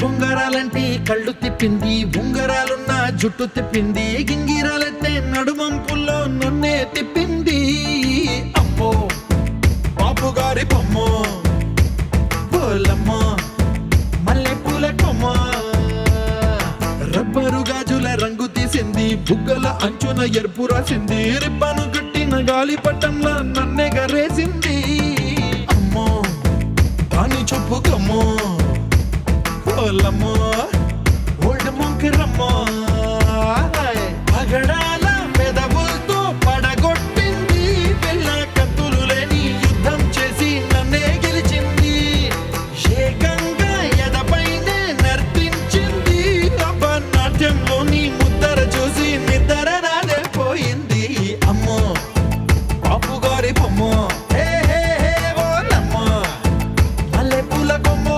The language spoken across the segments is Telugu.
బొంగరాలంటే కళ్ళు తిప్పింది, ఉంగరాలున్న జుట్టు తిప్పింది, గింగిరాలెత్తే నడుమంపుల్లో నన్నే తిప్పింది. అమ్మో బాపు గారి బొమ్మ, పోలమ్మ మల్లె పూల కొమ్మ, రబ్బరు గాజుల రంగు తీసింది, బుగ్గల అంచున ఎరుపు రాసింది, రిబ్బను కట్టిన గాలి పట్టంలా నన్నే గరేసింది. అమ్మో దాని చూపు కమ్మో, పోలమ్మో ఓల్డ్ మొంకిరమ్మో, పగడాల పెదవులతో పడగొట్టింది, పిల్ల కత్తులు లేని యుద్ధం చేసి నన్నే గెలిచింది, ఏకంగా ఎదపైనే నర్తించింది, నాట్యంలోని ముద్దర చూసి నిద్ర నాదే పోయింది. అమ్మో బాపు గారి బొమ్మో, ఓలమ్మో మల్లె పూల కొమ్మో.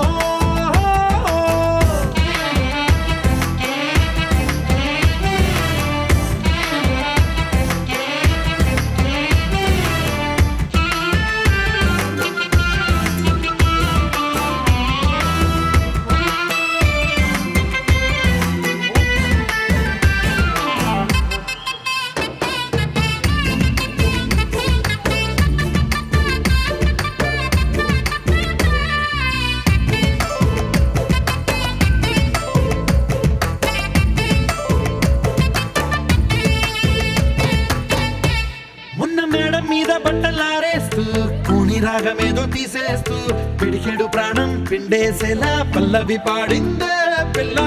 మీద బట్టలారేస్తూ కూని రాగమేదో తీసేస్తూ పిడికెడు ప్రాణం పిండేసేలా పల్లవి పాడిందే పిల్ల.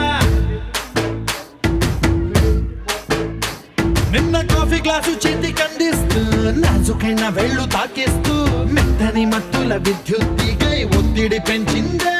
నిన్న కాఫీ గ్లాసు చేతి కండిస్తూ నాజుకైన వేళ్ళు తాకిస్తూ మెత్తని మత్తుల విద్యుత్తిగై ఒత్తిడి పెంచిందే.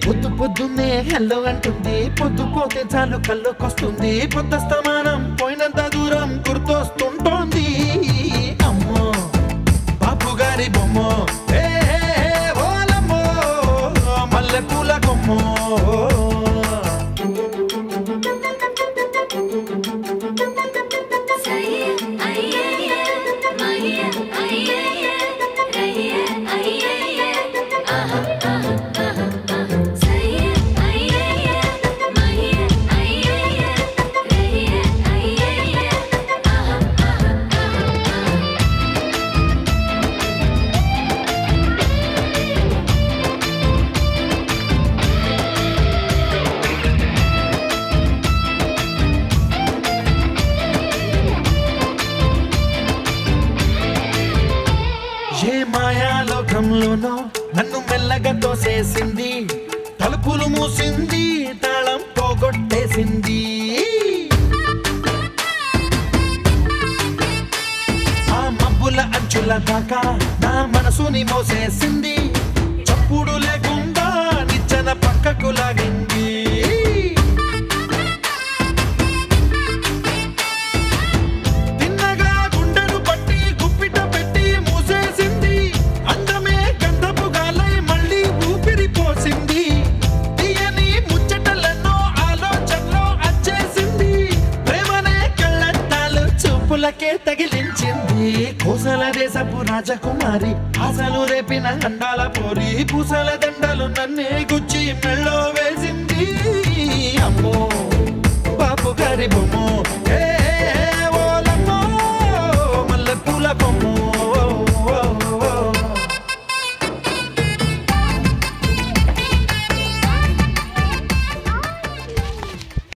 పొద్దు పొద్దున్నే హెల్లో అంటుంది, పొద్దు పోతే చాలు కళ్ళొకొస్తుంది, పొద్దస్తమానం పోయినంత దూరం గుర్తొస్తుంటోంది. అమ్మో బాపు గారి బొమ్మో, ఓలమ్మో మల్లె పూల కొమ్మో. ఏ మాయాలోకంలోనో నన్ను మెల్లగా తోసేసింది, తలుపులు మూసింది, తాళం పోగొట్టేసింది. ఆ మబ్బుల అంచుల దాకా నా మనసుని మోసేసింది, చప్పుడు లేకుండా నిచ్చెన పక్కకు లాగింది. తగిలించింది కోసల దేశపు రాజకుమారి, ఆశలు రేపిన అండాల పోరి, పూసల దండలు నన్నే గుచ్చి మెళ్ళో వేసింది. అమ్మో బాపు గారి బొమ్మో.